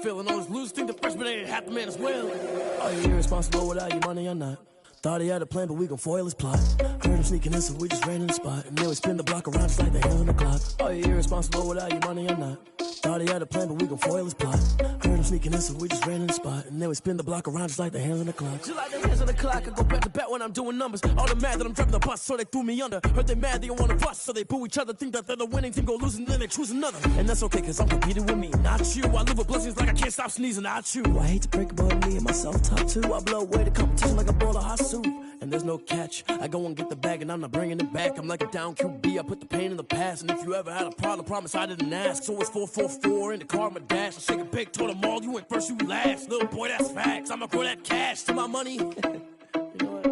feeling. All those losers think the freshman ain't half the man as well. Are you irresponsible without your money or not? Thought he had a plan, but we gon' foil his plot. Heard him sneaking in, so we just ran in the spot. And then we spin the block around just like the hand on the clock. Are you irresponsible without your money or not? Thought he had a plan, but we gon' foil his plot. Heard him sneaking in, so we just ran in the spot. And then we spin the block around just like the hands on the clock. Just like the hands on the clock, I go back to back when I'm doing numbers. All the mad that I'm driving the bus, so they threw me under. Heard they mad, they don't wanna bust, so they boo each other. Think that they're the winning team, go losing, then they choose another. And that's okay, cause I'm competing with me, not you. I live with blessings like I can't stop sneezing, not you. I hate to break it, but me and myself top two. I blow away the competition like a bowl of hot soup. And there's no catch. I go and get the bag and I'm not bringing it back. I'm like a down QB, I put the pain in the past. And if you ever had a problem, promise I didn't ask. So it's 444 in the car, my dash. I shake a big, told them all, you went first, you last. Little boy, that's facts. I'ma grow that cash to my money. You know what?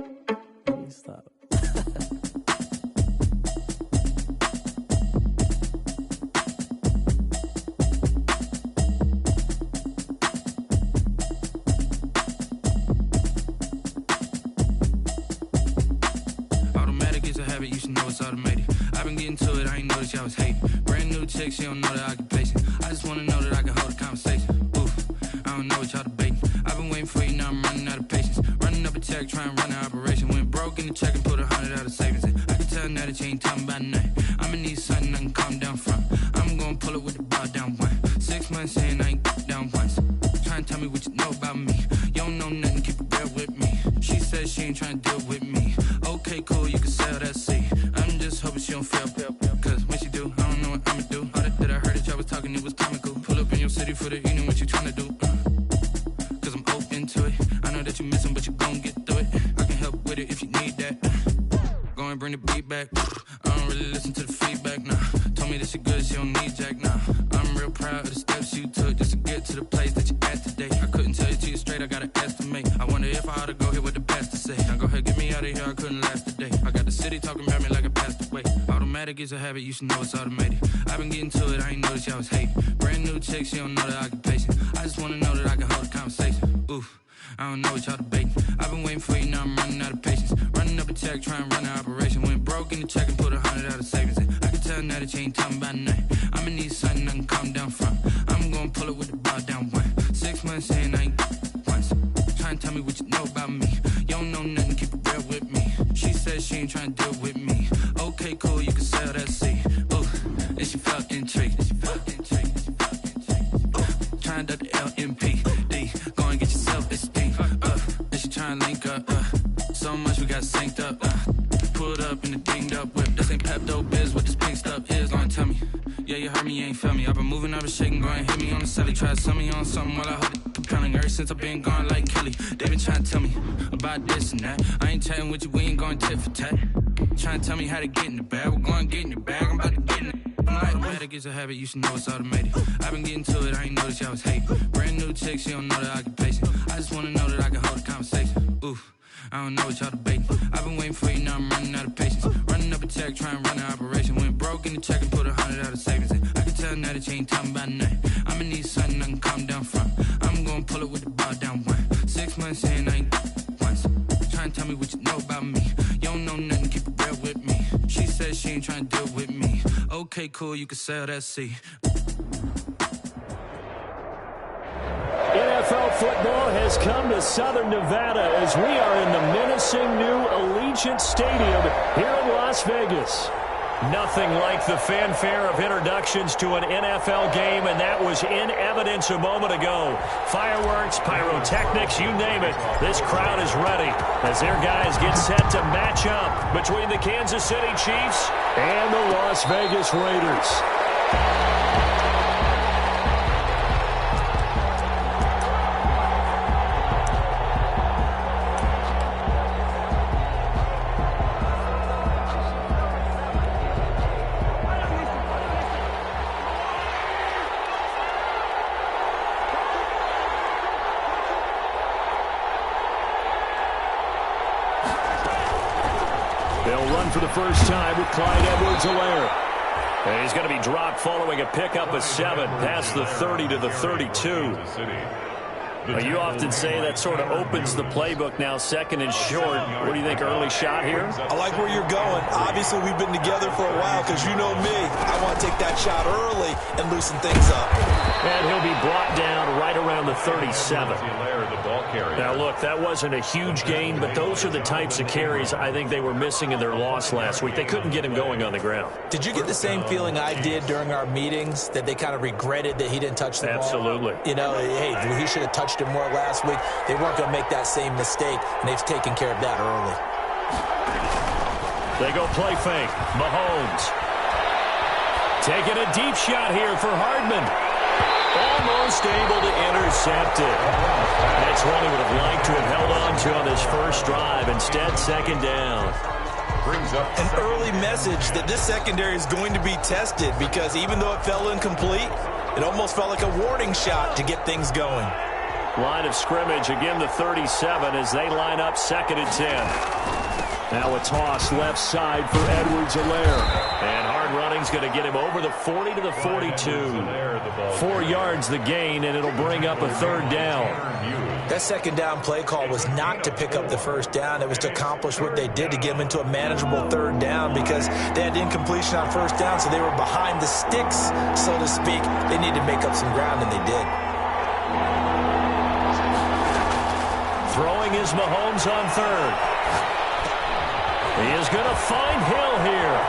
Let me stop. You should know it's automated. I've been getting to it, I ain't noticed y'all was hating. Brand new chick, she don't know the occupation. I just wanna know that I can hold a conversation. Oof, I don't know what y'all debating. I've been waiting for you, now I'm running out of patience. Running up a check, trying to run an operation. Went broke in the check and put 100 out of savings in. I can tell now that you ain't talking about nothing. I'ma need something I can calm down from. I'm gonna pull it with the bar down one. 6 months in, I ain't down once. Trying to tell me what you know about me. You don't know nothing, keep it real with me. She says she ain't trying to deal with me. Okay, cool, you can sell that seat. I'm just hoping she don't fail. Cause when she do, I don't know what I'ma do. All that I heard that y'all was talking, it was comical. Pull up in your city for the evening, what you trying to do? Cause I'm open to it. I know that you missing, but you gon' get through it. I can help with it if you need that. Go and bring the beat back. I don't really listen to the feedback, nah. Told me that she good, she don't need jack, nah. I'm real proud of the steps you took just to get to the place that you at today. I couldn't tell you to you straight, I gotta estimate. I wonder if I ought to go here with the pastor say. Now go ahead, get me out of here, I couldn't last today. I got the city talking about me like I passed away. Automatic is a habit, you should know it's automated. I've been getting to it, I ain't noticed y'all was hating. Brand new chick, she don't know the occupation. I just wanna know that I can hold a conversation. Oof, I don't know what y'all debating. I've been waiting for you, now I'm running out of patience. Running up a check, trying to run an operation. Went broke in the check and put 100 out of savings in. I can tell now that you ain't talking about nothing. I'ma need something I can calm down from. I'm gonna pull it with the bar down one. 6 months in, I ain't once. Trying to tell me what you know about me. You don't know nothing, keep it real with me. She says she ain't trying to deal with me. Okay, cool, you can sell that seat. Ooh, and she felt intrigued. Trying to duck the LMPD. Go and get yourself esteem. And she trying to link up. So much we got synced up. Pulled up in the dinged up whip. This ain't Pepto Biz, what this pink stuff is. Long tell me. Yeah, you heard me, you ain't felt me. I've been moving, I've been shaking, go and hit me on the celly. Try to sell me on something while I hold it compelling. Ever since I've been gone like Kelly, they been trying to tell me about this and that. I ain't chatting with you, we ain't going tit for tat. Trying to tell me how to get in the bag. We're going to get in the bag, I'm about to get in it. Automatic is a habit, you should know it's automated. I've been getting to it, I ain't noticed y'all was hating. Brand new chick, she don't know the occupation. I just wanna know that I can hold a conversation. Oof, I don't know what y'all debating. I've been waiting for you, now I'm running out of patience. Running up a check, trying to run an operation. Went broke in the check and put 100 out of savings in. I can tell now that you ain't talking about nothing. I'ma need something I can calm down from. I'm gonna pull it with the bar down one. 6 months in, I ain't once. Trying to tell me what you know about me. You don't know nothing, keep it real with me. She says she ain't trying to deal with me. Okay, cool, you can sell that seat. NFL football has come to Southern Nevada as we are in the menacing new Allegiant Stadium here in Las Vegas. Nothing like the fanfare of introductions to an NFL game, and that was in evidence a moment ago. Fireworks, pyrotechnics, you name it. This crowd is ready as their guys get set to match up between the Kansas City Chiefs and the Las Vegas Raiders. For the first time with Clyde Edwards-Helaire. And he's going to be dropped following a pickup of 7 past the 30 to the 32. You often say that sort of opens the playbook now, second and short. What do you think, early shot here? I like where you're going. Obviously, we've been together for a while because you know me. I want to take that shot early and loosen things up. And he'll be brought down right around the 37. Now, look, that wasn't a huge gain, but those are the types of carries I think they were missing in their loss last week. They couldn't get him going on the ground. Did you get the same feeling I did during our meetings, that they kind of regretted that he didn't touch the ball? Absolutely. You know, hey, he should have touched it more last week. They weren't going to make that same mistake, and they've taken care of that early. They go play fake. Mahomes. Taking a deep shot here for Hardman. Almost able to intercept it. That's one he would have liked to have held on to on this first drive. Instead, second down. Brings up an early message that this secondary is going to be tested, because even though it fell incomplete, it almost felt like a warning shot to get things going. Line of scrimmage, again the 37 as they line up 2nd and 10. Now a toss left side for Edwards-Helaire. And hard running's going to get him over the 40 to the 42. 4 yards the gain, and it'll bring up a 3rd down. That second down play call was not to pick up the first down. It was to accomplish what they did, to get them into a manageable 3rd down, because they had incompletion on first down, so they were behind the sticks, so to speak. They needed to make up some ground, and they did. Throwing is Mahomes on 3rd. He is going to find Hill here.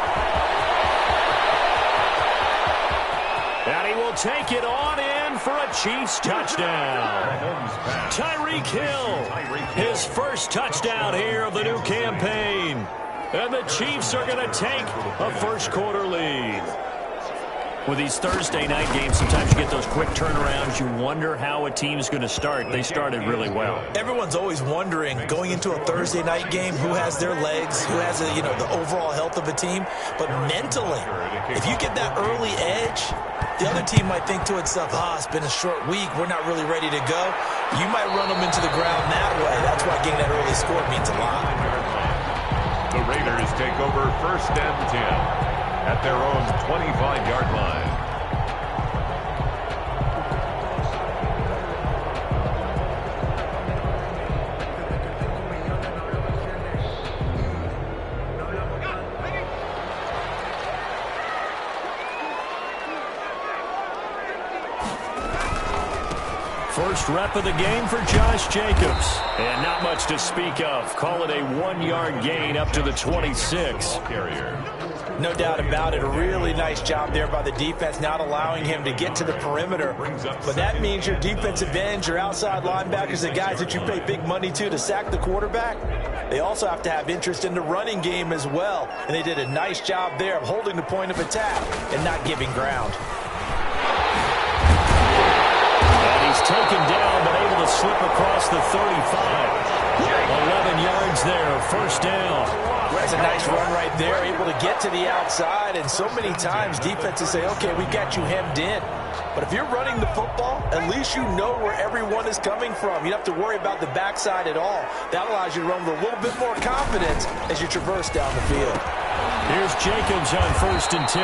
And he will take it on in for a Chiefs touchdown. Tyreek Hill, his first touchdown here of the new campaign. And the Chiefs are going to take a first-quarter lead. With these Thursday night games, sometimes you get those quick turnarounds. You wonder how a team's going to start. They started really well. Everyone's always wondering, going into a Thursday night game, who has their legs, who has the overall health of a team. But mentally, if you get that early edge, the other team might think to itself, it's been a short week, we're not really ready to go. You might run them into the ground that way. That's why getting that early score means a lot. The Raiders take over 1st and 10. At their own 25-yard line. First rep of the game for Josh Jacobs. And not much to speak of. Call it a 1-yard gain up to the 26. No doubt about it. A really nice job there by the defense, not allowing him to get to the perimeter. But that means your defensive ends, your outside linebackers, the guys that you pay big money to sack the quarterback, they also have to have interest in the running game as well. And they did a nice job there of holding the point of attack and not giving ground. And he's taken down, but able to slip across the 35. 11 yards there, first down. That's a nice run right there, able to get to the outside. And so many times defenses say, okay, we got you hemmed in. But if you're running the football, at least you know where everyone is coming from. You don't have to worry about the backside at all. That allows you to run with a little bit more confidence as you traverse down the field. Here's Jacobs on 1st and 10.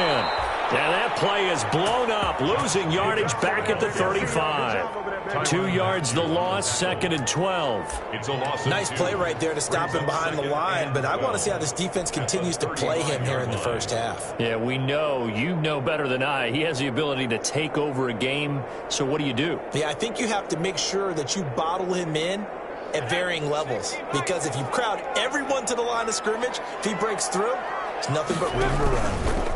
And that play is blown up, losing yardage back at the 35. 2 yards the loss, 2nd and 12. It's a loss. Nice play right there to stop him behind the line, but I want to see how this defense continues to play him here in the first half. Yeah, we know, you know better than I, he has the ability to take over a game, so what do you do? Yeah, I think you have to make sure that you bottle him in at varying levels, because if you crowd everyone to the line of scrimmage, if he breaks through, it's nothing but room to run.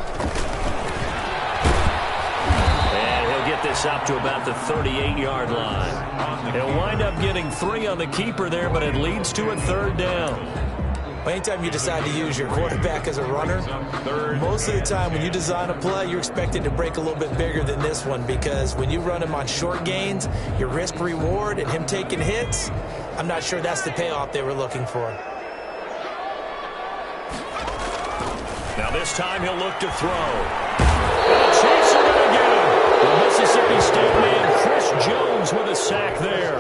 Get this up to about the 38-yard line. He'll wind up getting 3 on the keeper there, but it leads to a 3rd down. Anytime you decide to use your quarterback as a runner, most of the time when you design a play, you're expected to break a little bit bigger than this one, because when you run him on short gains, your risk-reward and him taking hits, I'm not sure that's the payoff they were looking for. Now this time he'll look to throw. And the Chiefs are going to get him. The Mississippi State man Chris Jones with a sack there.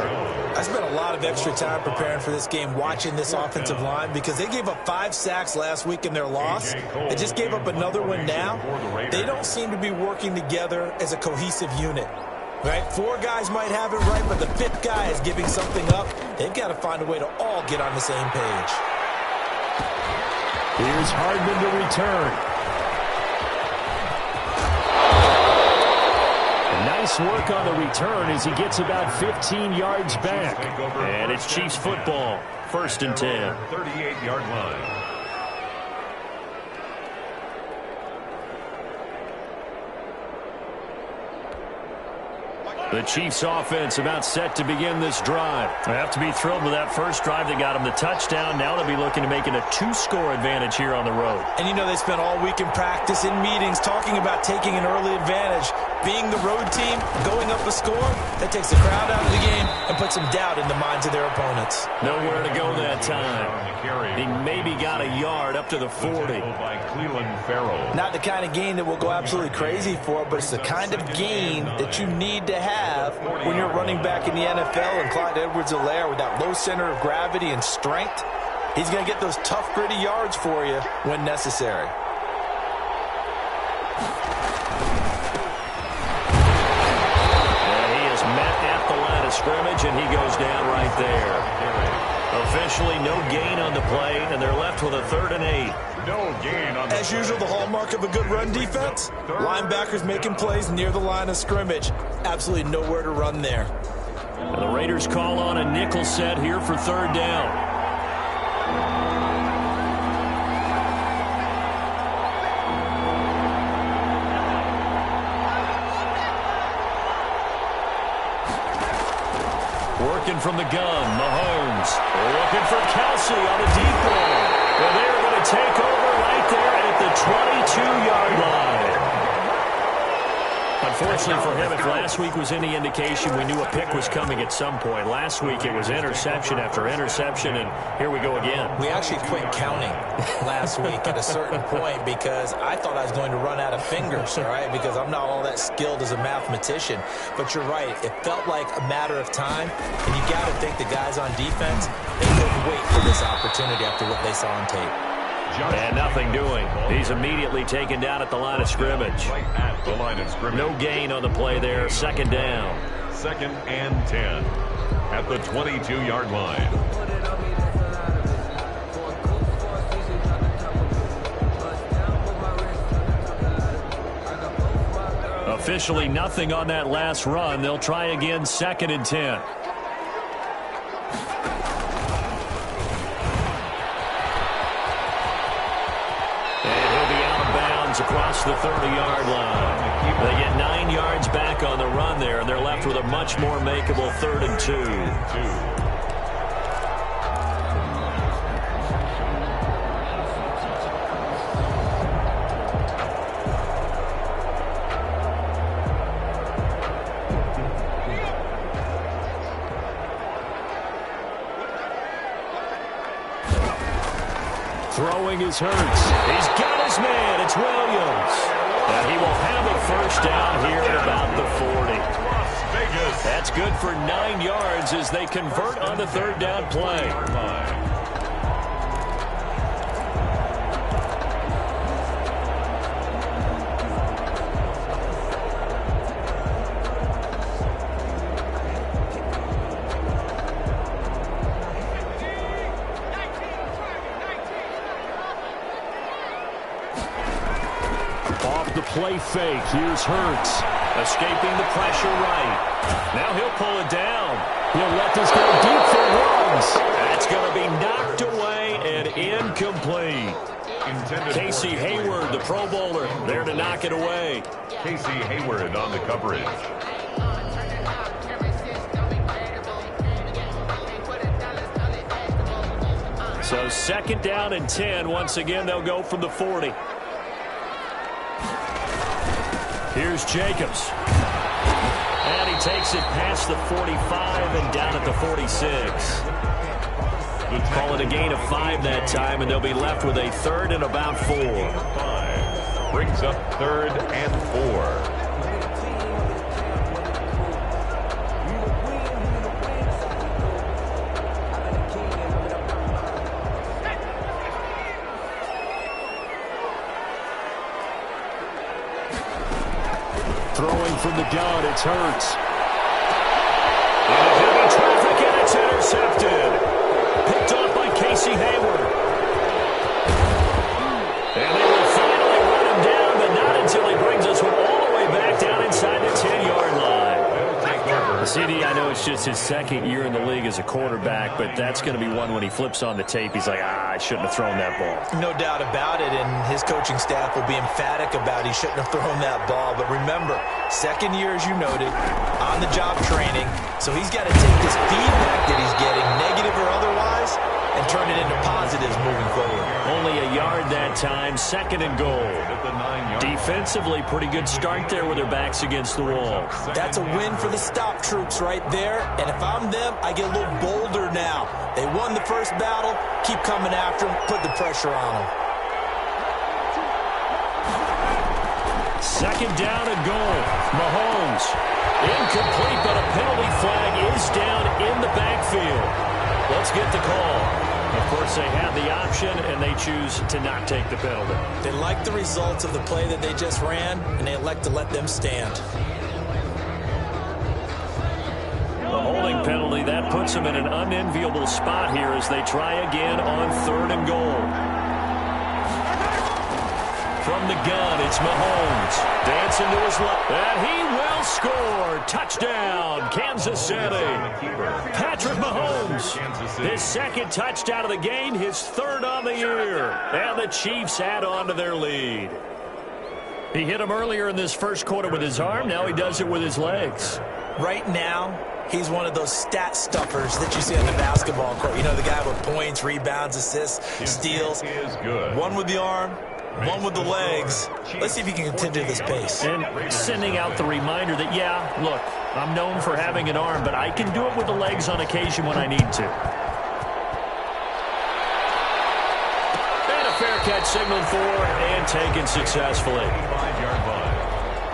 I spent a lot of extra time preparing for this game, watching this offensive line, because they gave up 5 sacks last week in their loss. They just gave up another one now. They don't seem to be working together as a cohesive unit. Right? 4 guys might have it right, but the 5th guy is giving something up. They've got to find a way to all get on the same page. Here's Hardman to return. Nice work on the return as he gets about 15 yards back. And it's Chiefs football, 1st and 10. 38-yard line. The Chiefs offense about set to begin this drive. They have to be thrilled with that first drive that got them the touchdown. Now they'll be looking to make it a 2-score advantage here on the road. And you know they spent all week in practice, in meetings, talking about taking an early advantage. Being the road team, going up a score, that takes the crowd out of the game and puts some doubt in the minds of their opponents. Nowhere to go that time. He maybe got a yard up to the 40. Not the kind of gain that will go absolutely crazy for, but it's the kind of gain that you need to have when you're running back in the NFL. And Clyde Edwards-Helaire, with that low center of gravity and strength, he's going to get those tough, gritty yards for you when necessary. Scrimmage, and he goes down right there. Officially no gain on the play, and they're left with a 3rd and 8. No gain on the As usual, the hallmark of a good run defense, linebackers making plays near the line of scrimmage. Absolutely nowhere to run there. And the Raiders call on a nickel set here for 3rd down. Working from the gun, Mahomes. Looking for Kelsey on a deep ball. Well, they're going to take over right there at the 22-yard line. Unfortunately for him, if last week was any indication, we knew a pick was coming at some point. Last week it was interception after interception, and here we go again. We actually quit counting last week at a certain point because I thought I was going to run out of fingers, all right, because I'm not all that skilled as a mathematician. But you're right. It felt like a matter of time, and you got to think the guys on defense, they couldn't wait for this opportunity after what they saw on tape. And nothing doing. He's immediately taken down at the line of scrimmage. Right at the line of scrimmage. No gain on the play there. 2nd down. 2nd and 10 at the 22-yard line. Officially nothing on that last run. They'll try again, 2nd and 10. Across the 30-yard line. They get 9 yards back on the run there, and they're left with a much more makeable 3rd and 2. Throwing is Hurts. He's got his man. It's Williams. And he will have a 1st down here at about the 40. That's good for 9 yards as they convert on the 3rd down play. Play fake. Here's Hurts. Escaping the pressure right. Now he'll pull it down. He'll let this go deep for runs. That's going to be knocked away and incomplete. Casey Hayward, the Pro Bowler, there to knock it away. Casey Hayward on the coverage. So 2nd down and 10. Once again, they'll go from the 40. Here's Jacobs. And he takes it past the 45 and down at the 46. Call it a gain of 5 that time, and they'll be left with a 3rd and about 4. Brings up 3rd and 4. Throwing from the gun, it's Hurts. And heavy traffic, and it's intercepted. Picked off by Casey Hayward. And they will finally run him down, but not until he brings us all the way back down inside the 10-yard line. his second year in the league as a quarterback, but that's going to be one when he flips on the tape. He's like, I shouldn't have thrown that ball. No doubt about it, and his coaching staff will be emphatic about he shouldn't have thrown that ball. But remember, second year, as you noted, on-the-job training, so he's got to take this feedback that he's getting, negative or otherwise, and turn it into positives moving forward. Only a yard that time, second and goal. Defensively, pretty good start there with their backs against the wall. That's a win for the stop troops right there, and if I'm them, I get a little bolder now. They won the first battle, keep coming after them, put the pressure on them. Second down and goal. Mahomes. Incomplete, but a penalty flag is down in the backfield. Let's get the call. Of course, they have the option, and they choose to not take the penalty. They like the results of the play that they just ran, and they elect to let them stand. The holding penalty, that puts them in an unenviable spot here as they try again on third and goal. From the gun, it's Mahomes. Dancing to his left. And he will score. Touchdown, Kansas City. Patrick Mahomes. His second touchdown of the game, his third on the year. And the Chiefs add on to their lead. He hit him earlier in this first quarter with his arm. Now he does it with his legs. Right now, he's one of those stat stuffers that you see on the basketball court. You know, the guy with points, rebounds, assists, steals. One with the arm, one with the legs. Let's see if he can continue this pace. And sending out the reminder that, yeah, look, I'm known for having an arm, but I can do it with the legs on occasion when I need to. And a fair catch signaled for and taken successfully. 5-yard line.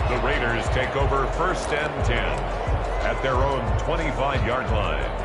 The Raiders take over first and 10 at their own 25-yard line.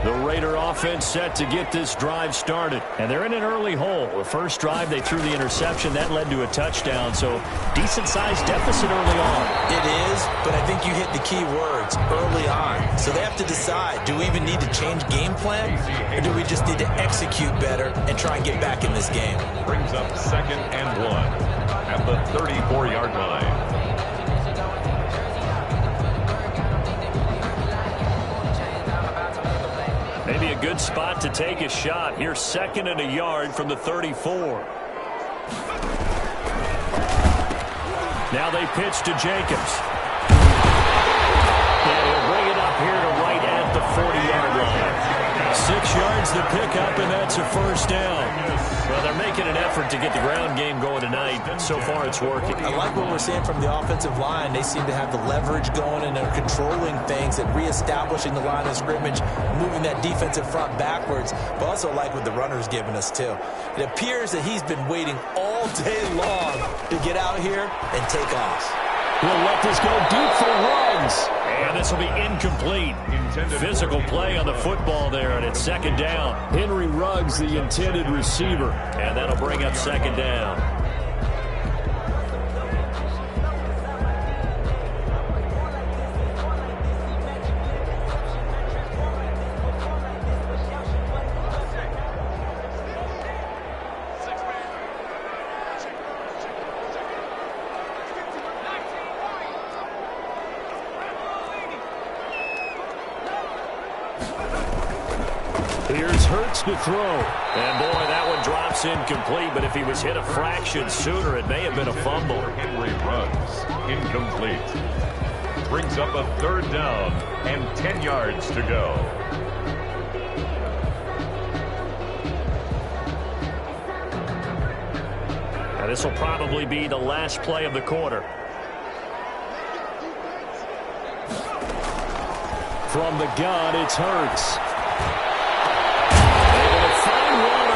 The Raider offense set to get this drive started. And they're in an early hole. The first drive, they threw the interception. That led to a touchdown. So decent-sized deficit early on. It is, but I think you hit the key words, early on. So they have to decide, do we even need to change game plan? Or do we just need to execute better and try and get back in this game? Brings up second and 1 at the 34-yard line. Maybe a good spot to take a shot. Here's second and a yard from the 34. Now they pitch to Jacobs. And he'll bring it up here to right at the 40-yard line. 6 yards to pick up, and that's a first down. Well, they're making an effort to get the ground game going tonight, but so far it's working. I like what we're seeing from the offensive line. They seem to have the leverage going, and they're controlling things and reestablishing the line of scrimmage, moving that defensive front backwards, but also like what the runner's giving us, too. It appears that he's been waiting all day long to get out here and take off. We'll let this go deep for runs. And this will be incomplete. Physical play on the football there, and it's second down. Henry Ruggs, the intended receiver. And that'll bring up second down. Here's Hurts to throw. And, boy, that one drops incomplete, but if he was hit a fraction sooner, it may have been a fumble. Henry Ruggs, incomplete. Brings up a third down and 10 yards to go. Now, this will probably be the last play of the quarter. From the gun, it's Hurts.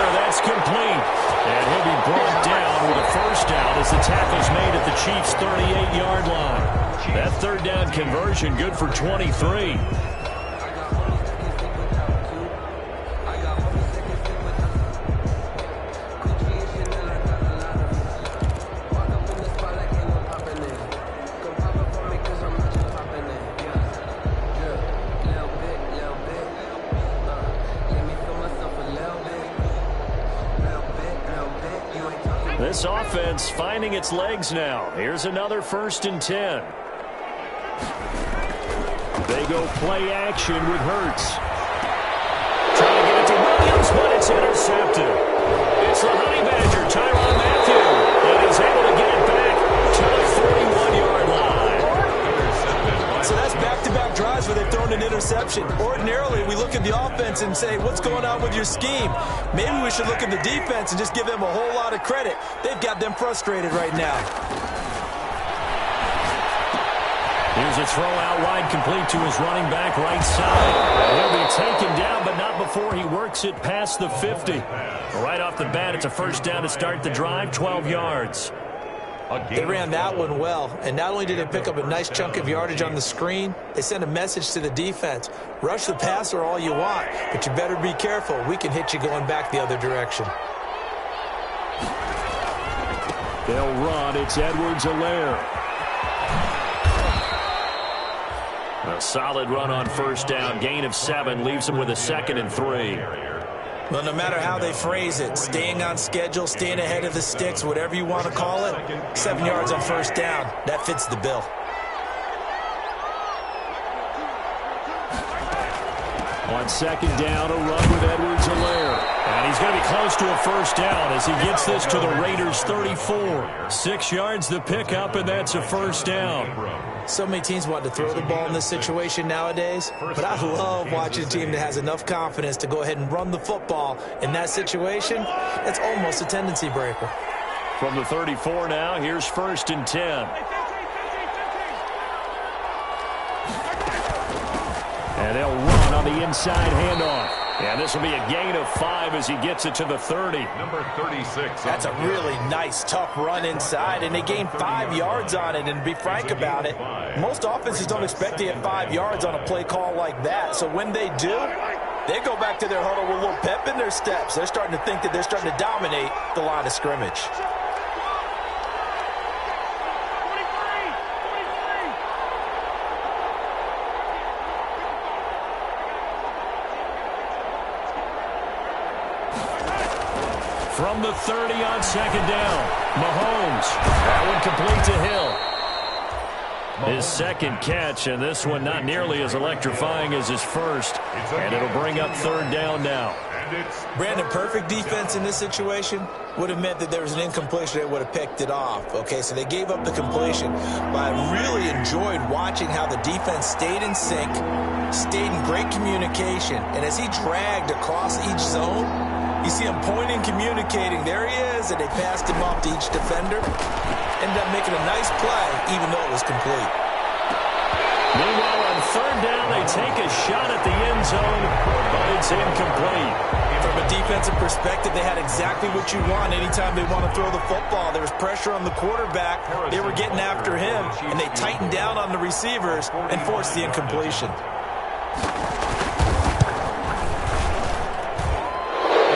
That's complete. And he'll be brought down with a first down as the tackle's made at the Chiefs' 38-yard line. That third down conversion good for 23. This offense finding its legs now. Here's another 1st and 10. They go play action with Hurts. Trying to get it to Williams, but it's intercepted. It's the Honey Badger, Tyrann Mathieu, and he's able to get it back to the 41-yard line. So that's back-to-back drives where they've thrown an interception. Ordinarily, we look at the offense and say, what's going on with your scheme? Maybe we should look at the defense and just give them a whole lot of credit. They've got them frustrated right now. Here's a throw out wide, complete to his running back right side. He'll be taken down, but not before he works it past the 50. Right off the bat, it's a 1st down to start the drive, 12 yards. They ran that one well, and not only did they pick up a nice chunk of yardage on the screen, they sent a message to the defense. Rush the passer all you want, but you better be careful. We can hit you going back the other direction. They'll run. It's Edwards-Helaire. A solid run on 1st down. Gain of 7 leaves them with a 2nd and 3. Well, no matter how they phrase it, staying on schedule, staying ahead of the sticks, whatever you want to call it, 7 yards on 1st down, that fits the bill. On 2nd down, a run with Edwards-Helaire. And he's going to be close to a 1st down as he gets this to the Raiders' 34. 6 yards the pickup, and that's a 1st down. So many teams want to throw the ball in this situation nowadays, but I love watching a team that has enough confidence to go ahead and run the football. In that situation, that's almost a tendency breaker. From the 34 now, here's 1st and 10. And they'll run on the inside handoff. And this will be a gain of 5 as he gets it to the 30. Number 36. That's a really nice, tough run inside, and they gained 5 yards on it. And to be frank about it, most offenses don't expect to get 5 yards on a play call like that. So when they do, they go back to their huddle with a little pep in their steps. They're starting to think that they're starting to dominate the line of scrimmage. From the 30 on 2nd down, Mahomes. That one complete to Hill. His 2nd catch, and this one not nearly as electrifying as his 1st. And it'll bring up 3rd down now. Brandon, perfect defense in this situation would have meant that there was an incompletion that would have picked it off. Okay, so they gave up the completion. But I really enjoyed watching how the defense stayed in sync, stayed in great communication. And as he dragged across each zone, you see him pointing, communicating. There he is, and they passed him off to each defender. Ended up making a nice play, even though it was complete. Meanwhile, on 3rd down, they take a shot at the end zone, but it's incomplete. From a defensive perspective, they had exactly what you want anytime they want to throw the football. There was pressure on the quarterback. They were getting after him, and they tightened down on the receivers and forced the incompletion.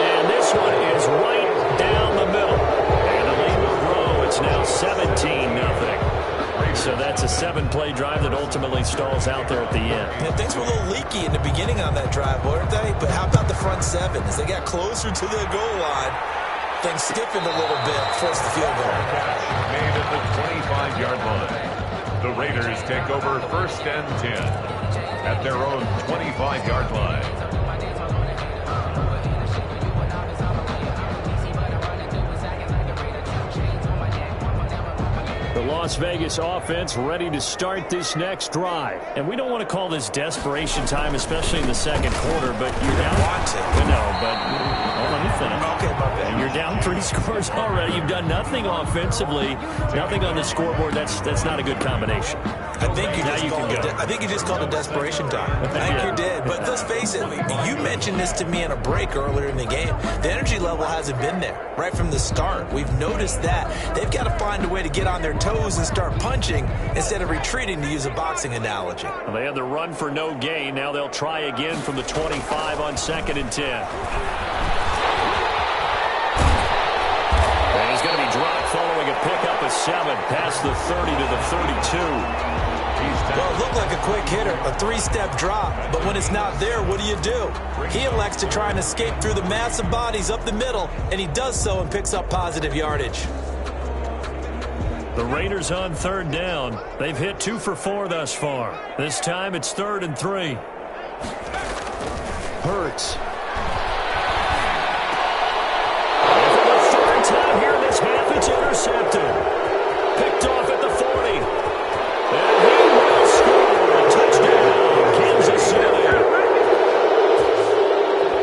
And this one is right down the middle. And the lead will grow. It's now 17-0. So that's a 7-play drive that ultimately stalls out there at the end. Yeah, things were a little leaky in the beginning on that drive, weren't they? But how about the front 7? As they got closer to the goal line, things stiffened a little bit, forced the field goal. Made at the 25-yard line. The Raiders take over 1st and 10 at their own 25-yard line. The Las Vegas offense ready to start this next drive. And we don't want to call this desperation time, especially in the 2nd quarter, but you're down. Want to. No, but let me finish. Okay, my bad. You're down 3 scores already. You've done nothing offensively, nothing on the scoreboard. That's not a good combination. I think you just called it desperation time. I think you did. But let's face it, you mentioned this to me in a break earlier in the game. The energy level hasn't been there right from the start. We've noticed that. They've got to find a way to get on their toes and start punching instead of retreating, to use a boxing analogy. Well, they had the run for no gain. Now they'll try again from the 25 on 2nd and 10. And he's going to be dropped following a pickup of 7 past the 30 to the 32. Well, it looked like a quick hitter, a three-step drop, but when it's not there, what do? He elects to try and escape through the massive bodies up the middle, and he does so and picks up positive yardage. The Raiders on third down. They've hit 2 for 4 thus far. This time it's 3rd and 3. Hurts. For the 3rd time here in this half, it's intercepted. Picked off at the 40. And he will score a touchdown, Kansas City.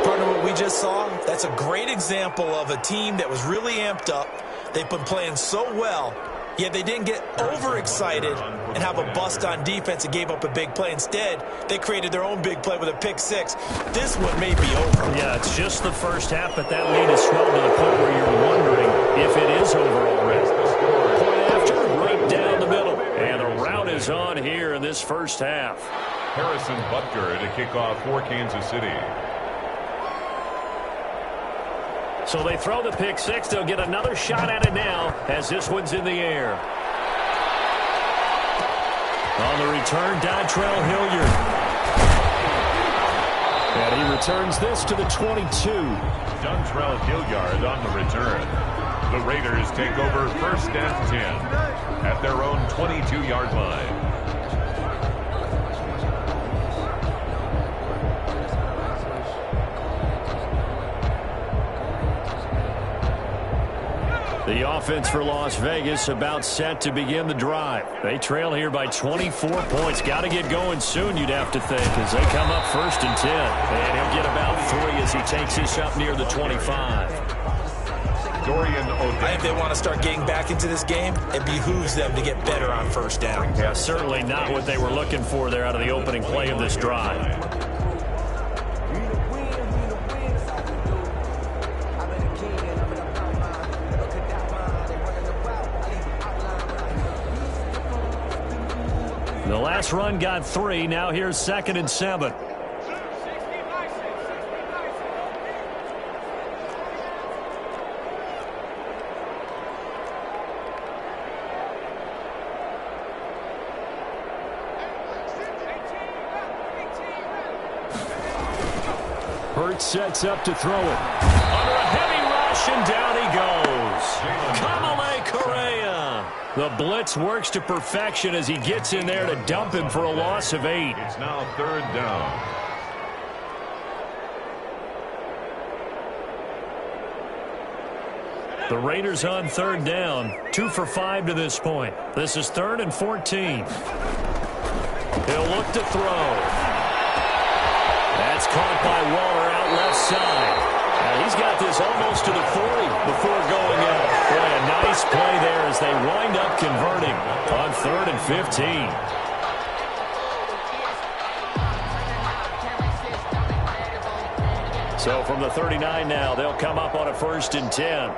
Partner, what we just saw, that's a great example of a team that was really amped up. They've been playing so well, yet they didn't get overexcited and have a bust on defense and gave up a big play. Instead, they created their own big play with a pick six. This one may be over. Yeah, it's just the first half, but that lead has swelled to the point where you're wondering if it is over already. Point after, right down the middle. And the route is on here in this first half. Harrison Butker to kick off for Kansas City. So they throw the pick six. They'll get another shot at it now as this one's in the air. On the return, Dontrell Hilliard. And he returns this to the 22. Dontrell Hilliard on the return. The Raiders take over 1st and 10 at their own 22-yard line. The offense for Las Vegas about set to begin the drive. They trail here by 24 points. Got to get going soon, you'd have to think, as they come up 1st and 10. And he'll get about 3 as he takes this up near the 25. Dorian O'Day. I think they want to start getting back into this game. It behooves them to get better on 1st down. Yeah, certainly not what they were looking for there out of the opening play of this drive. The last run got 3. Now here's 2nd and 7. Hurts sets up to throw it. Under a heavy rush, and down he goes. Kamale Correa. The blitz works to perfection as he gets in there to dump him for a loss of 8. It's now 3rd down. The Raiders on 3rd down. 2 for 5 to this point. This is 3rd and 14. He'll look to throw. That's caught by Waller out left side. Now he's got this almost to the 40 before going out. Boy, a nice play there as they wind up converting on 3rd and 15. So from the 39 now, they'll come up on a 1st and 10. The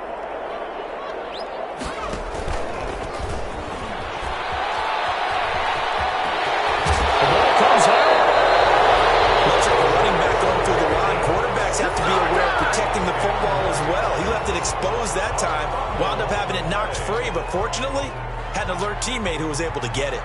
ball comes out. Looks like a running back going through the line. Quarterbacks have to be aware of protecting the football as well. He left it exposed that time. Wound up having it knocked free, but fortunately, had an alert teammate who was able to get it.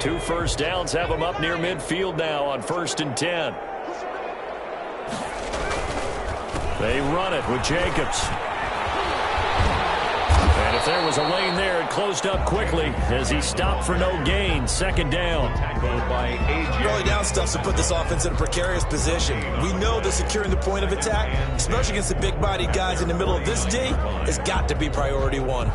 Two first downs have them up near midfield now on 1st and 10. They run it with Jacobs. And if there was a lane there, it closed up quickly as he stopped for no gain. 2nd down. Early down stuff to put this offense in a precarious position. We know that securing the point of attack, especially against the big-bodied guys in the middle of this D, has got to be priority 1.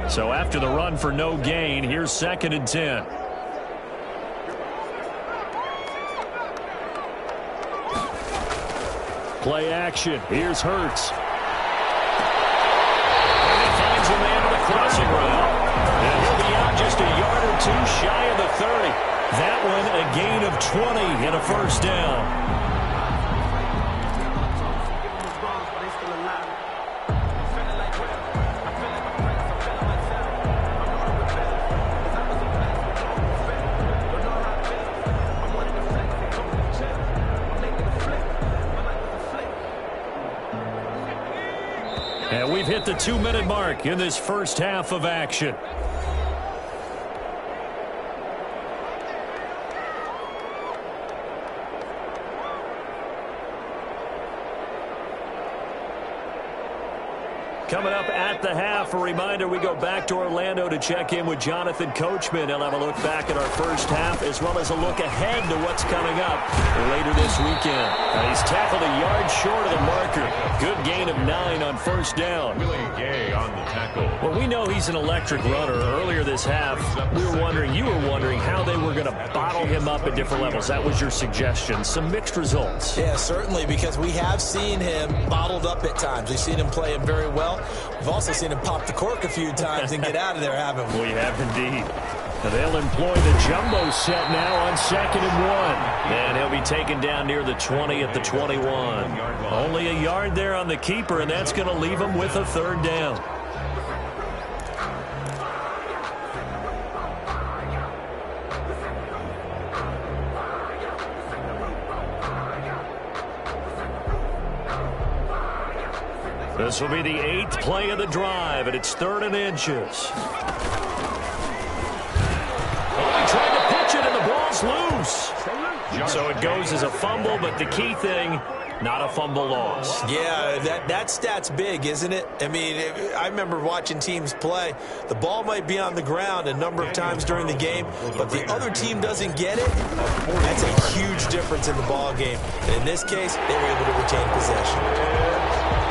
So after the run for no gain, here's 2nd and 10. Play action. Here's Hurts. And he finds a man on the crossing route. And he'll be out just a yard or 2 shy of the 30. That one a gain of 20 and a 1st down. And we've hit the 2-minute mark in this first half of action. Coming up at the half, a reminder, we go back to Orlando to check in with Jonathan Coachman. He'll have a look back at our first half as well as a look ahead to what's coming up later this weekend. Now he's tackled a yard short of the marker. Good gain of 9 on first down. Willie Gay on the tackle. Well, we know he's an electric runner. Earlier this half, you were wondering how they were going to bottle him up at different levels. That was your suggestion. Some mixed results. Yeah, certainly, because we have seen him bottled up at times. We've seen him play him very well. We've also seen him pop the cork a few times and get out of there, haven't we? We have indeed. Now they'll employ the jumbo set now on 2nd and 1. And he'll be taken down near the 20 at the 21. Only a yard there on the keeper, and that's going to leave him with a 3rd down. This will be the 8th play of the drive, and it's 3rd and inches. Oh, he tried to pitch it, and the ball's loose. So it goes as a fumble, but the key thing, not a fumble loss. Yeah, that stat's big, isn't it? I mean, I remember watching teams play. The ball might be on the ground a number of times during the game, but the other team doesn't get it. That's a huge difference in the ball game. And in this case, they were able to retain possession.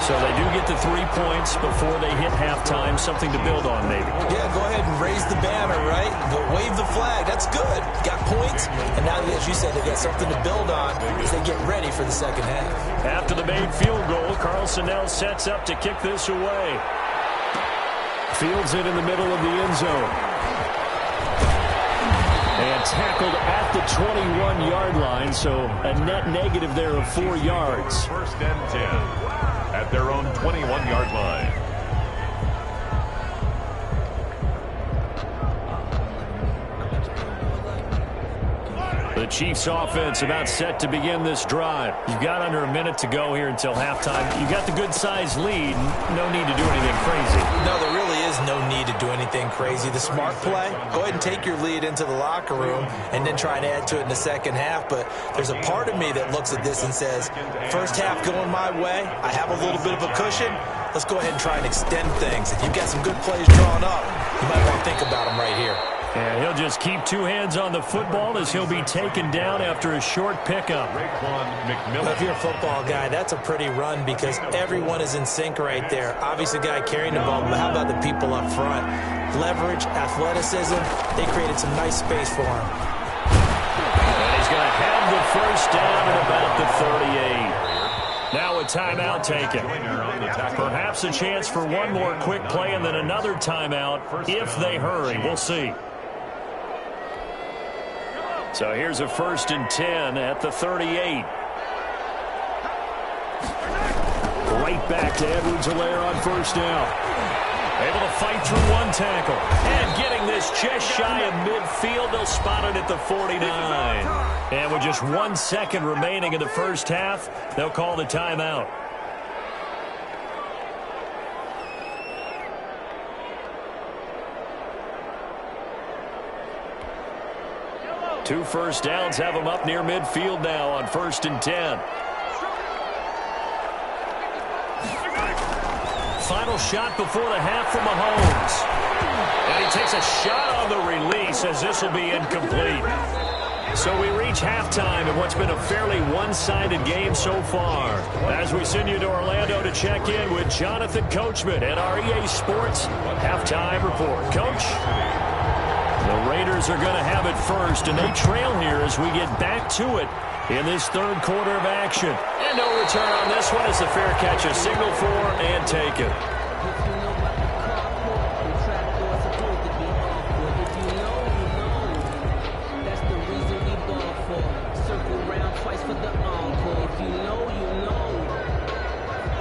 So they do get the 3 points before they hit halftime, something to build on maybe. Yeah, go ahead and raise the banner, right? Go wave the flag. That's good. Got points, and now, as you said, they got something to build on as they get ready for the second half. After the made field goal, Carlson now sets up to kick this away. Fields it in the middle of the end zone. And tackled at the 21-yard line, so a net negative there of 4 yards. 1st and 10 at their own 21-yard line. The Chiefs offense about set to begin this drive. You've got under a minute to go here until halftime. You got the good-sized lead. No need to do anything crazy. No, there really is no need to do anything crazy. The smart play, go ahead and take your lead into the locker room and then try and add to it in the second half. But there's a part of me that looks at this and says, first half going my way, I have a little bit of a cushion. Let's go ahead and try and extend things. If you've got some good plays drawn up, you might want to think about them right here. And he'll just keep 2 hands on the football as he'll be taken down after a short pickup. If you're a football guy, that's a pretty run because everyone is in sync right there. Obviously, the guy carrying the ball, but how about the people up front? Leverage, athleticism, they created some nice space for him. And he's going to have the first down at about the 38. Now a timeout taken. Perhaps a chance for one more quick play and then another timeout if they hurry. We'll see. So here's a 1st and 10 at the 38. Right back to Edwards-Helaire on first down. Able to fight through 1 tackle. And getting this just shy of midfield, they'll spot it at the 49. And with just 1 second remaining in the first half, they'll call the timeout. Two first downs have them up near midfield now on 1st and 10. Final shot before the half from Mahomes. And he takes a shot on the release as this will be incomplete. So we reach halftime in what's been a fairly one-sided game so far. As we send you to Orlando to check in with Jonathan Coachman at our EA Sports Halftime Report. Coach? The Raiders are going to have it first, and they trail here as we get back to it in this 3rd quarter of action. And no return on this one as the fair catch a signal for and taken.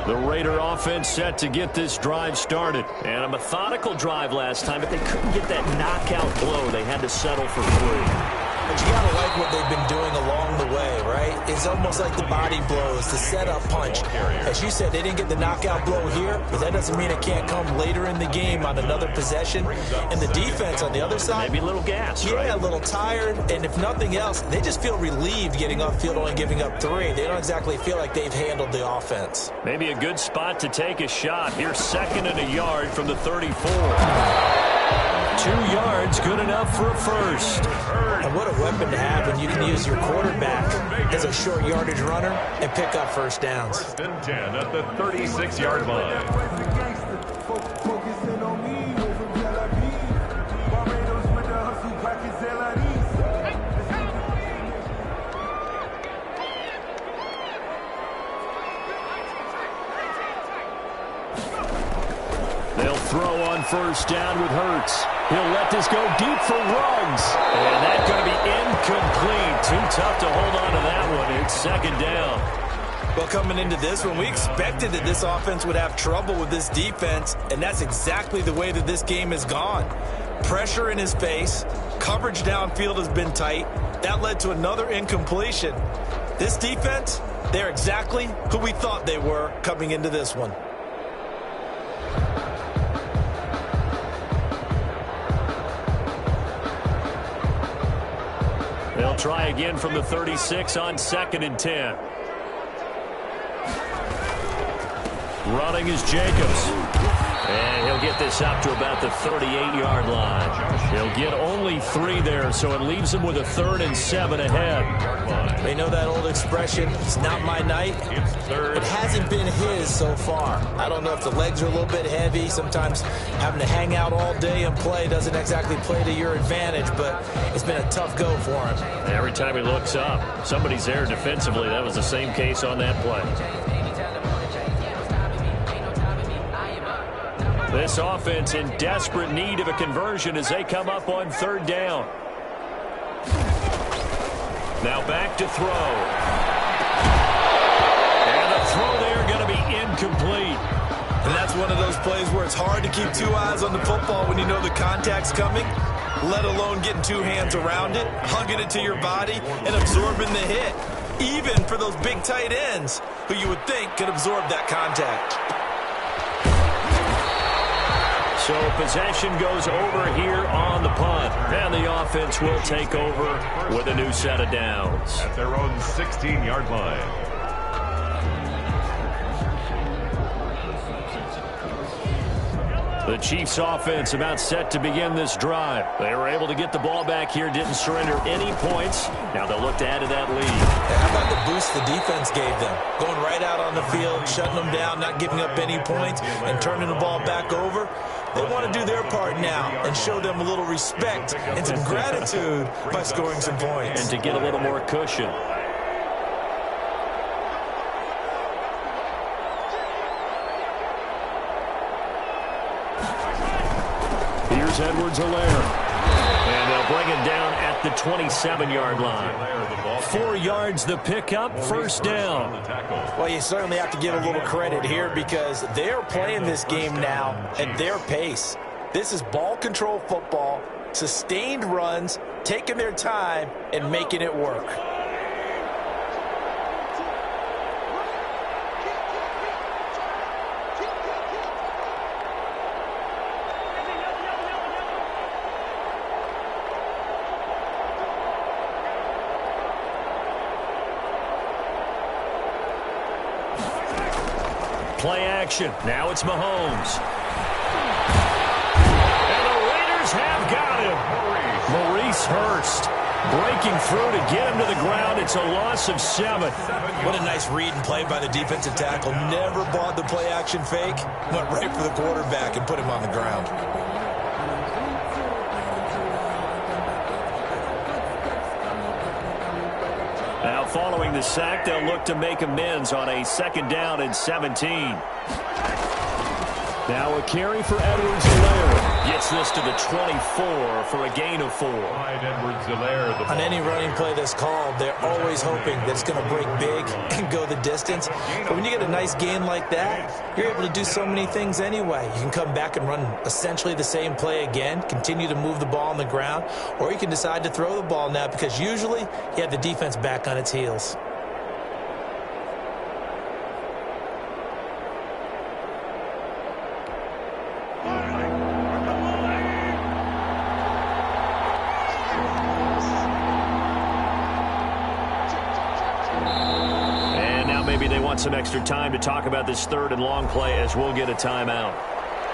The Raider offense set to get this drive started. And a methodical drive last time, but they couldn't get that knockout blow. They had to settle for 3. but you got to like what they've been doing along the way, right? It's almost like the body blows, the setup punch. As you said, they didn't get the knockout blow here, but that doesn't mean it can't come later in the game on another possession. And the defense on the other side, maybe a little gas, yeah, right? A little tired, and if nothing else, they just feel relieved getting upfield, only giving up 3. They don't exactly feel like they've handled the offense. Maybe a good spot to take a shot. Here's 2nd and a yard from the 34. 2 yards, good enough for a first. And what a weapon to have when you can use your quarterback as a short yardage runner and pick up first downs. 1st and 10 at the 36-yard line. They'll throw on first down with Hurts. He'll let this go deep for Ruggs. And that's going to be incomplete. Too tough to hold on to that one. It's 2nd down. Well, coming into this one, we expected that this offense would have trouble with this defense, and that's exactly the way that this game has gone. Pressure in his face. Coverage downfield has been tight. That led to another incompletion. This defense, they're exactly who we thought they were coming into this one. They'll try again from the 36 on 2nd and 10. Running is Jacobs. And he'll get this up to about the 38-yard line. He'll get only 3 there, so it leaves him with a 3rd and 7 ahead. They know that old expression, it's not my night. It hasn't been his so far. I don't know if the legs are a little bit heavy. Sometimes having to hang out all day and play doesn't exactly play to your advantage, but it's been a tough go for him. Every time he looks up, somebody's there defensively. That was the same case on that play. This offense in desperate need of a conversion as they come up on 3rd down. Now back to throw. And the throw there going to be incomplete. And that's one of those plays where it's hard to keep 2 eyes on the football when you know the contact's coming, let alone getting 2 hands around it, hugging it to your body, and absorbing the hit. Even for those big tight ends who you would think could absorb that contact. So possession goes over here on the punt. And the offense will take over with a new set of downs. At their own 16-yard line. The Chiefs offense about set to begin this drive. They were able to get the ball back here, didn't surrender any points. Now they'll look to add to that lead. How about the boost the defense gave them? Going right out on the field, shutting them down, not giving up any points, and turning the ball back over. They want to do their part now and show them a little respect and some gratitude by scoring some points. And to get a little more cushion. Here's Edwards-Helaire. And they'll bring it down at the 27-yard line. 4 yards the pickup, first down. Well, you certainly have to give a little credit here because they're playing this game now at their pace. This is ball control football, sustained runs, taking their time, and making it work. Play action. Now it's Mahomes. And the Raiders have got him. Maurice Hurst breaking through to get him to the ground. It's a loss of 7. What a nice read and play by the defensive tackle. Never bought the play action fake. Went right for the quarterback and put him on the ground. Now following the sack, they'll look to make amends on a 2nd down and 17. Now a carry for Edwards-Helaire. Gets this to the 24 for a gain of 4. On any running play that's called, they're always hoping that it's going to break big and go the distance. But when you get a nice gain like that, you're able to do so many things anyway. You can come back and run essentially the same play again, continue to move the ball on the ground, or you can decide to throw the ball now because usually you have the defense back on its heels. Some extra time to talk about this third and long play as we'll get a timeout.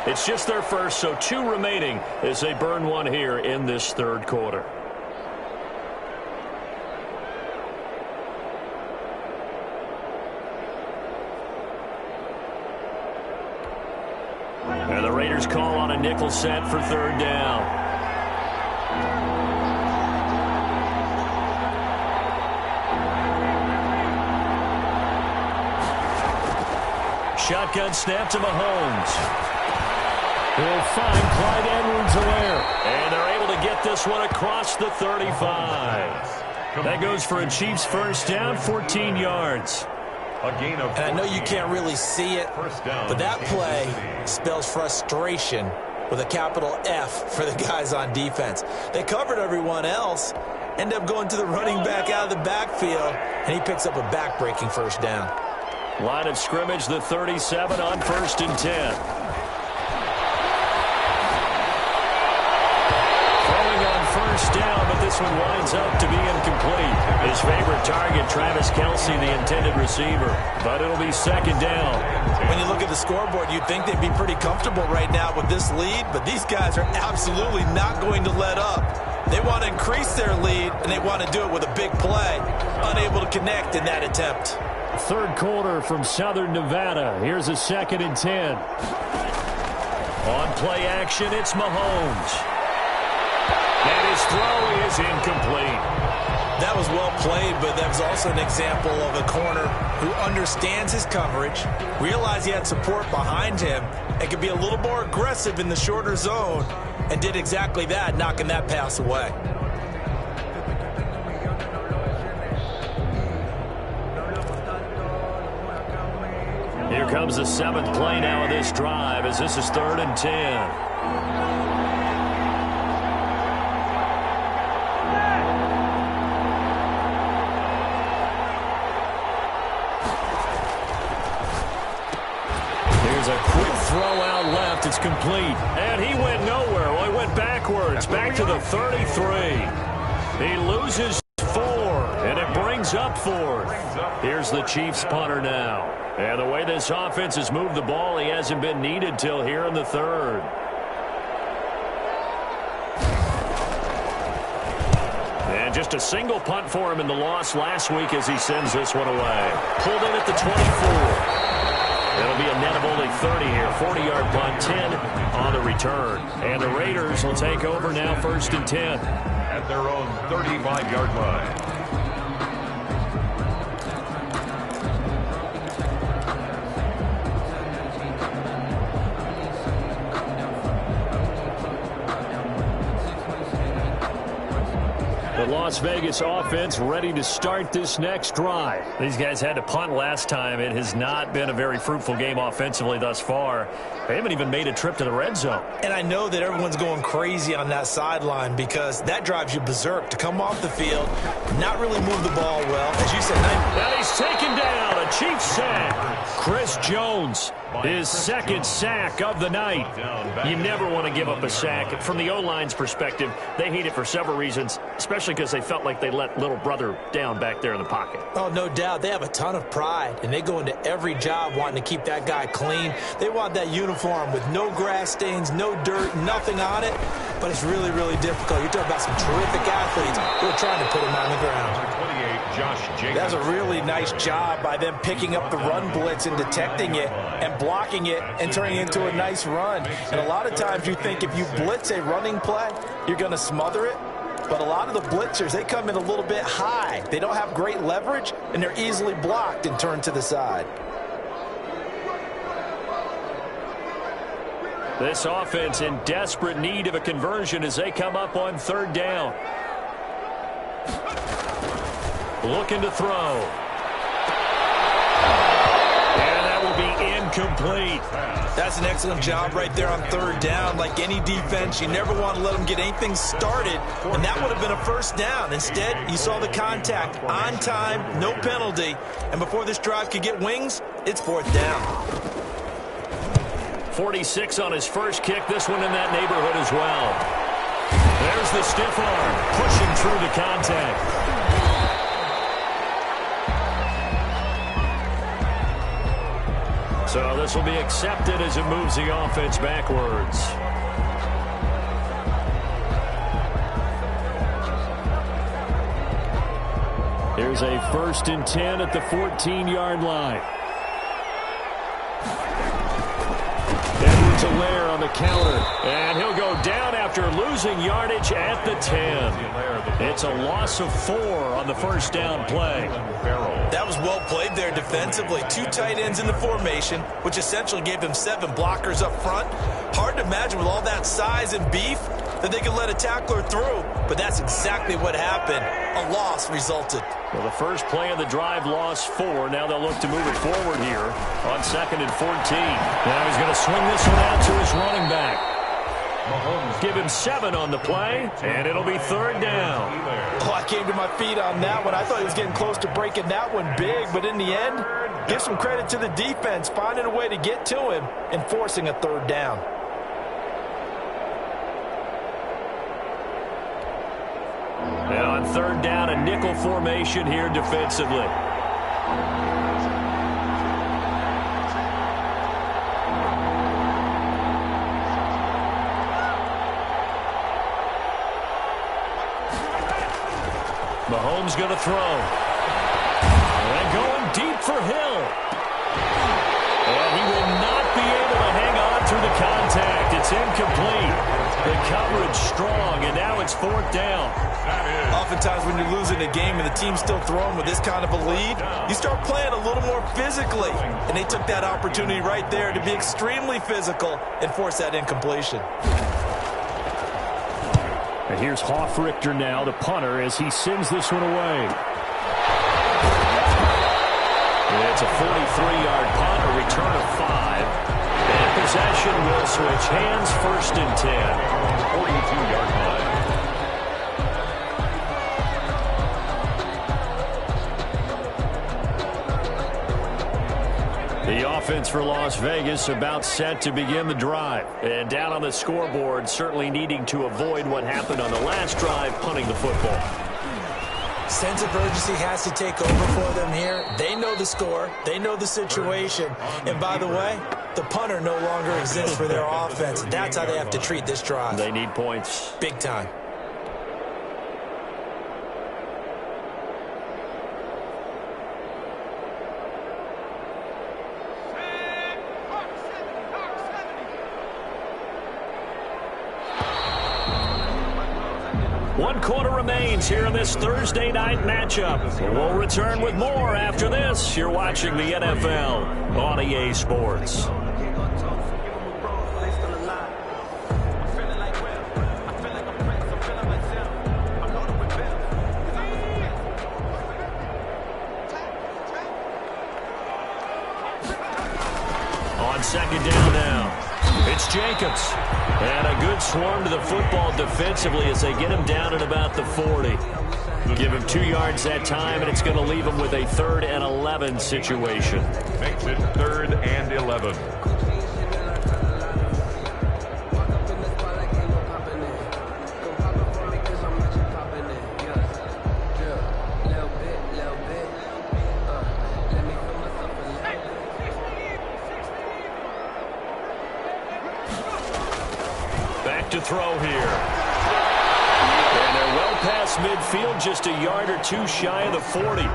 It's just their first, so 2 remaining as they burn one here in this third quarter. And the Raiders call on a nickel set for third down. Shotgun snap to Mahomes. He'll find Clyde Edwards-Helaire. And they're able to get this one across the 35. That goes for a Chiefs first down, 14 yards. And I know you can't really see it, but that play spells frustration with a capital F for the guys on defense. They covered everyone else, end up going to the running back out of the backfield, and he picks up a back-breaking first down. Line of scrimmage, the 37 on 1st and 10. Throwing on first down, but this one winds up to be incomplete. His favorite target, Travis Kelce, the intended receiver. But it'll be second down. When you look at the scoreboard, you'd think they'd be pretty comfortable right now with this lead, but these guys are absolutely not going to let up. They want to increase their lead, and they want to do it with a big play. Unable to connect in that attempt. Third quarter from Southern Nevada. Here's a 2nd and 10. On play action, it's Mahomes. And his throw is incomplete. That was well played, but that was also an example of a corner who understands his coverage, realized he had support behind him, and could be a little more aggressive in the shorter zone, and did exactly that, knocking that pass away. Here comes the 7th play now of this drive as this is 3rd and 10. Here's a quick throw out left. It's complete. And he went nowhere. Well, he went backwards. Back to the 33. He loses 4, and it brings up 4th. Here's the Chiefs punter now. And the way this offense has moved the ball, he hasn't been needed till here in the 3rd. And just a single punt for him in the loss last week as he sends this one away. Pulled in at the 24. It'll be a net of only 30 here. 40-yard punt, 10 on the return. And the Raiders will take over now 1st and 10. At their own 35-yard line. The Las Vegas offense ready to start this next drive. These guys had to punt last time. It has not been a very fruitful game offensively thus far. They haven't even made a trip to the red zone. And I know that everyone's going crazy on that sideline because that drives you berserk to come off the field, not really move the ball well. As you said, now he's taken down. A Chiefs sack. Chris Jones, his 2nd sack of the night. You never want to give up a sack. From the O-line's perspective, they hate it for several reasons, especially because they felt like they let little brother down back there in the pocket. Oh, no doubt. They have a ton of pride, and they go into every job wanting to keep that guy clean. They want that uniform with no grass stains, no dirt, nothing on it, but it's really, really difficult. You're talking about some terrific athletes who are trying to put him on the ground. That's a really nice job by them picking up the run blitz and detecting it and blocking it and turning it into a nice run. And a lot of times you think if you blitz a running play, you're going to smother it. But a lot of the blitzers, they come in a little bit high. They don't have great leverage, and they're easily blocked and turned to the side. This offense in desperate need of a conversion as they come up on 3rd down. Looking to throw. And that will be incomplete. That's an excellent job right there on 3rd down. Like any defense, you never want to let them get anything started, and that would have been a 1st down. Instead, you saw the contact on time, no penalty, and before this drive could get wings, it's 4th down. 46 on his first kick. This one in that neighborhood as well. There's the stiff arm, pushing through the contact. So this will be accepted as it moves the offense backwards. Here's a 1st and 10 at the 14-yard line. Edwards-Helaire on the counter, and he'll go down after losing yardage at the 10. It's a loss of 4 on the 1st down play. That was well played there defensively. 2 tight ends in the formation, which essentially gave them 7 blockers up front. Hard to imagine with all that size and beef that they could let a tackler through, but that's exactly what happened. A loss resulted. Well, the first play of the drive lost 4. Now they'll look to move it forward here on 2nd and 14. Now he's going to swing this one out to his running back. Give him 7 on the play, and it'll be 3rd down. Oh, I came to my feet on that one. I thought he was getting close to breaking that one big, but in the end, give some credit to the defense, finding a way to get to him and forcing a 3rd down. Now on 3rd down, a nickel formation here defensively. Mahomes going to throw. And going deep for Hill. And he will not be able to hang on through the contact. It's incomplete. The coverage strong, and now it's 4th down. Oftentimes when you're losing a game and the team's still throwing with this kind of a lead, you start playing a little more physically. And they took that opportunity right there to be extremely physical and force that incompletion. And here's Hofrichter now, the punter, as he sends this one away. It's a 43-yard punt, a return of 5. And possession will switch hands, 1st and 10. 42-yard line. The offense for Las Vegas about set to begin the drive. And down on the scoreboard, certainly needing to avoid what happened on the last drive, punting the football. Sense of urgency has to take over for them here. They know the score. They know the situation. And by the way, the punter no longer exists for their offense. That's how they have to treat this drive. They need points. Big time. One quarter remains here in this Thursday night matchup. We'll return with more after this. You're watching the NFL on EA Sports. On 2nd down now. It's Jacobs. And a good swarm to the football defensively as they get him down at about the 40. Give him 2 yards that time, and it's going to leave him with a 3rd and 11 situation. Makes it 3rd and 11. To throw here. And they're well past midfield, just a yard or 2 shy of the 40.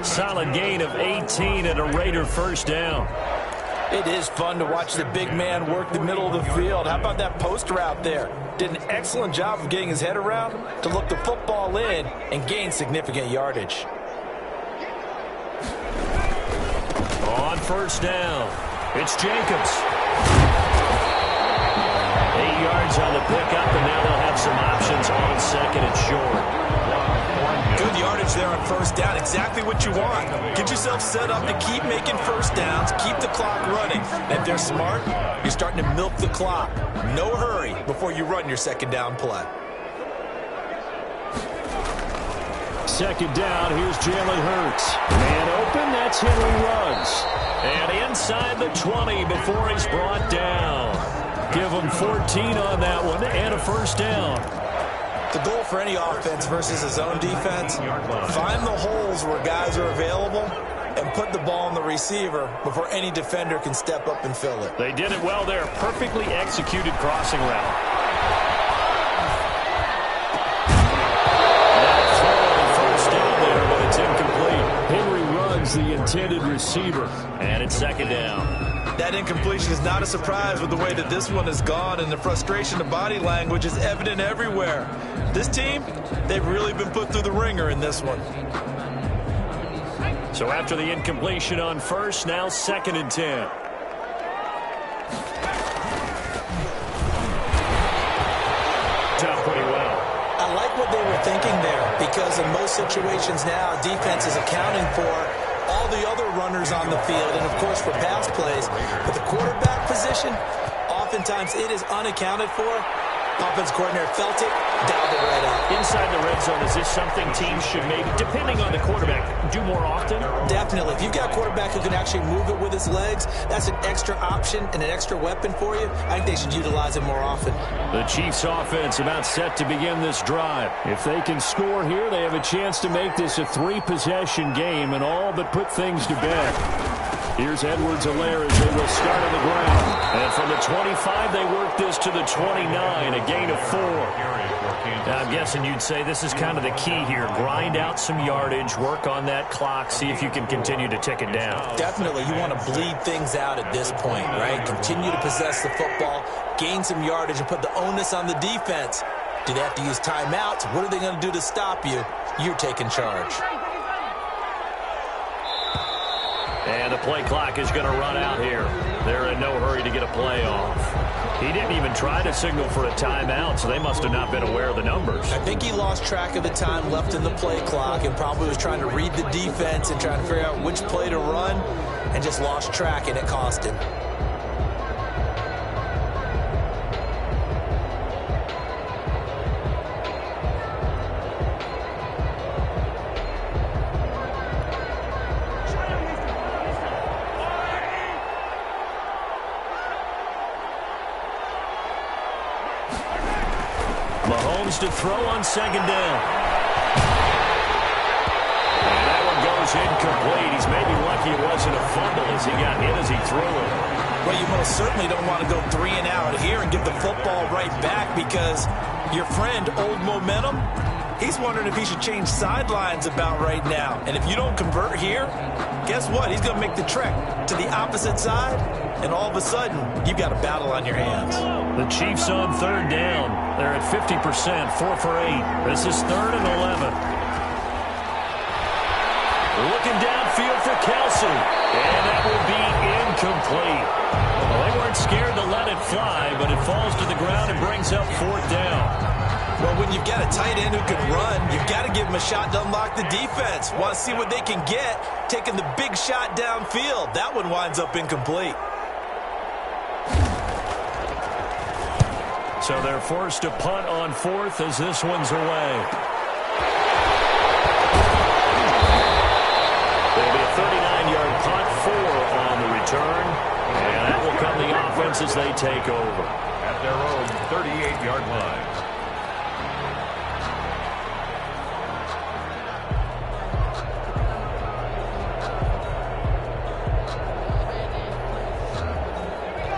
Solid gain of 18 and a Raider 1st down. It is fun to watch the big man work the middle of the field. How about that post route there? Did an excellent job of getting his head around to look the football in and gain significant yardage. On 1st down, it's Jacobs. 8 yards on the pickup, and now they'll have some options on second and short. Good yardage there on first down. Exactly what you want. Get yourself set up to keep making first downs, keep the clock running. And if they're smart, you're starting to milk the clock. No hurry before you run your second down play. Second down, here's Jalen Hurts. Man open, that's Henry Ruggs. And inside the 20 before he's brought down. Give him 14 on that one and a first down. The goal for any offense versus his own defense, find the holes where guys are available and put the ball on the receiver before any defender can step up and fill it. They did it well there. Perfectly executed crossing route. First down there, but it's incomplete. Henry Ruggs, the intended receiver. And it's second down. That incompletion is not a surprise with the way that this one has gone, and the frustration of body language is evident everywhere. This team, they've really been put through the ringer in this one. So after the incompletion on first, now second and 10. Done pretty well. I like what they were thinking there, because in most situations now, defense is accounting for all the other runners on the field, and of course for pass plays. But the quarterback position, oftentimes it is unaccounted for. Offense coordinator felt it, dialed it right up. Inside the red zone, is this something teams should maybe, depending on the quarterback, do more often? Definitely. If you've got a quarterback who can actually move it with his legs, that's an extra option and an extra weapon for you. I think they should utilize it more often. The Chiefs offense about set to begin this drive. If they can score here, they have a chance to make this a 3-possession game and all but put things to bed. Here's Edwards-Helaire as they will start on the ground. And from the 25, they work this to the 29, a gain of 4. Now, I'm guessing you'd say this is kind of the key here. Grind out some yardage, work on that clock, see if you can continue to tick it down. Definitely. You want to bleed things out at this point, right? Continue to possess the football, gain some yardage, and put the onus on the defense. Do they have to use timeouts? What are they going to do to stop you? You're taking charge. And the play clock is going to run out here. They're in no hurry to get a play off. He didn't even try to signal for a timeout, so they must have not been aware of the numbers. I think he lost track of the time left in the play clock and probably was trying to read the defense and trying to figure out which play to run and just lost track, and it cost him. Mahomes to throw on second down. And that one goes incomplete. He's maybe lucky it wasn't a fumble as he got hit as he threw it. Well, you most certainly don't want to go 3 and out here and give the football right back, because your friend, Old Momentum, he's wondering if he should change sidelines about right now. And if you don't convert here, guess what? He's going to make the trek to the opposite side, and all of a sudden, you've got a battle on your hands. The Chiefs on third down. They're at 50%, 4 for 8. This is 3rd and 11. Looking downfield for Kelsey, and that will be incomplete. Well, they weren't scared to let it fly, but it falls to the ground and brings up 4th down. Well, when you've got a tight end who can run, you've got to give him a shot to unlock the defense. Want to see what they can get, taking the big shot downfield. That one winds up incomplete. So they're forced to punt on 4th as this one's away. There'll be a 39-yard punt, 4 on the return. And that will come the offense as they take over. At their own 38-yard line.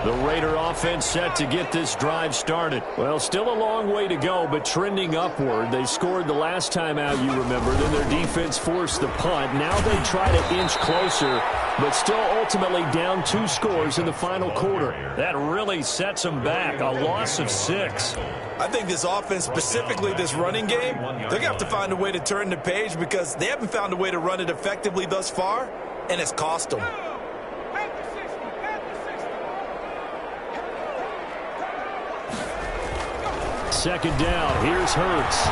The Raider offense set to get this drive started. Well, still a long way to go, but trending upward. They scored the last time out, you remember. Then their defense forced the punt. Now they try to inch closer, but still ultimately down 2 scores in the final quarter. That really sets them back. A loss of 6. I think this offense, specifically this running game, they're going to have to find a way to turn the page, because they haven't found a way to run it effectively thus far, and it's cost them. second down. Here's Hurts.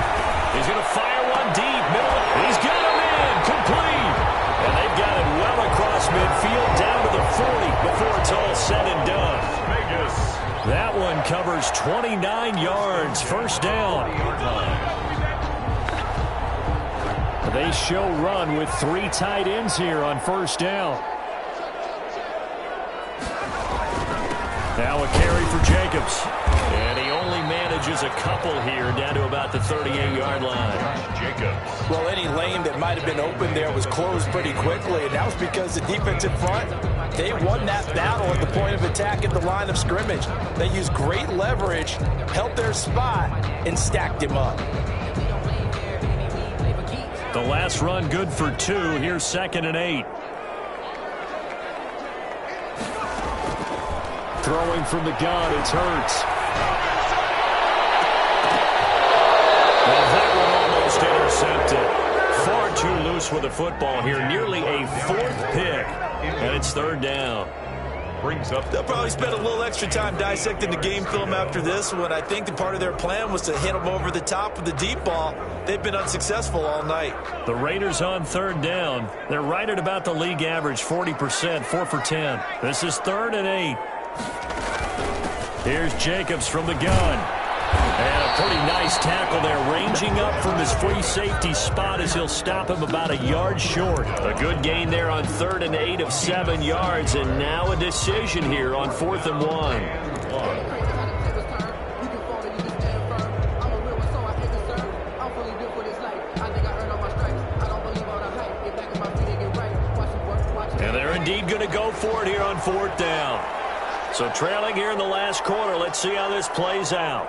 He's going to fire one deep. Middle. He's got him in. Complete. And they've got it well across midfield down to the 40 before it's all said and done. Vegas. That one covers 29 yards. First down. They show run with 3 tight ends here on first down. Now a carry for Jacobs. And he only manages a couple here down to about the 38-yard line. Jacobs. Well, any lane that might have been open there was closed pretty quickly, and that was because the defensive front, they won that battle at the point of attack at the line of scrimmage. They used great leverage, held their spot, and stacked him up. The last run good for 2. Here's 2nd and 8. Throwing from the gun, it's Hurts. And that one almost intercepted. Far too loose with the football here. Nearly a 4th pick. And it's 3rd down. Brings up. They'll probably spend a little extra time dissecting the game film after this one. I think the part of their plan was to hit them over the top with the deep ball. They've been unsuccessful all night. The Raiders on 3rd down. They're right at about the league average, 40%, 4 for 10. This is 3rd and 8. Here's Jacobs from the gun. And a pretty nice tackle there, ranging up from his free safety spot as he'll stop him about a yard short. A good gain there on 3rd and 8 of 7 yards, and now a decision here on 4th and 1. And they're indeed going to go for it here on 4th down. So trailing here in the last quarter, let's see how this plays out.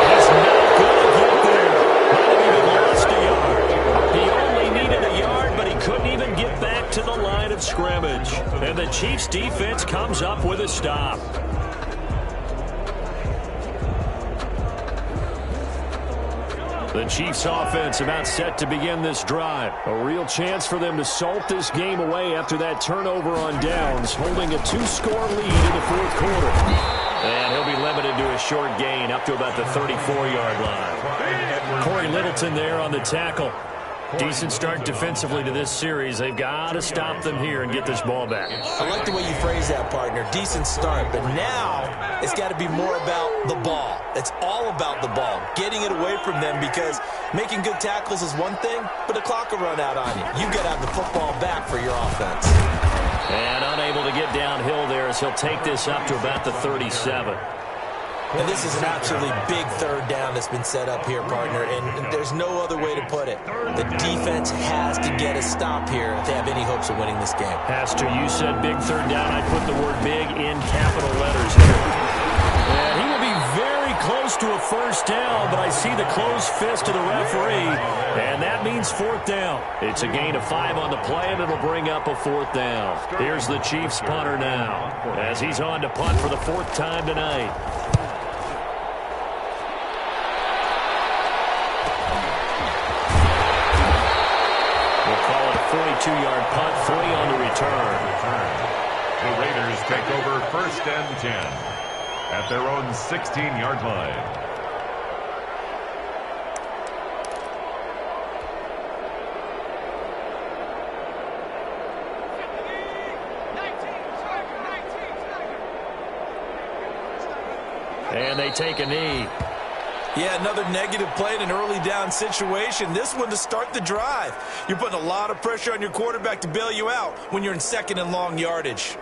He's not going to get there. Might have even lost a yard. He only needed a yard, but he couldn't even get back to the line of scrimmage. And the Chiefs defense comes up with a stop. The Chiefs offense about set to begin this drive. A real chance for them to salt this game away after that turnover on downs, holding a 2-score lead in the 4th quarter. And he'll be limited to a short gain up to about the 34-yard line. Corey Littleton there on the tackle. Decent start defensively to this series. They've got to stop them here and get this ball back. I like the way you phrase that, partner. Decent start, but now it's got to be more about the ball. It's all about the ball, getting it away from them, because making good tackles is one thing, but the clock will run out on you. You've got to have the football back for your offense. And unable to get downhill there as he'll take this up to about the 37. And this is an absolutely big 3rd down that's been set up here, partner, and there's no other way to put it. The defense has to get a stop here if they have any hopes of winning this game. Has to. You said big 3rd down. I put the word big in capital letters here. And he will be very close to a 1st down, but I see the closed fist of the referee, and that means 4th down. It's a gain of 5 on the play, and it'll bring up a 4th down. Here's the Chiefs punter now as he's on to punt for the 4th time tonight. We'll call it a 42-yard punt, 3 on the return. The Raiders take over 1st and 10 at their own 16-yard line. And they take a knee. Yeah, another negative play in an early down situation. This one to start the drive. You're putting a lot of pressure on your quarterback to bail you out when you're in 2nd and long yardage.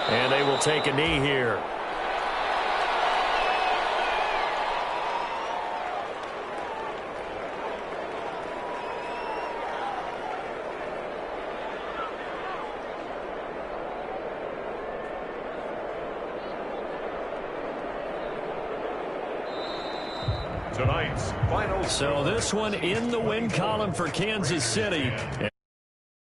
And they will take a knee here. Tonight's final. So this one in the win column for Kansas City.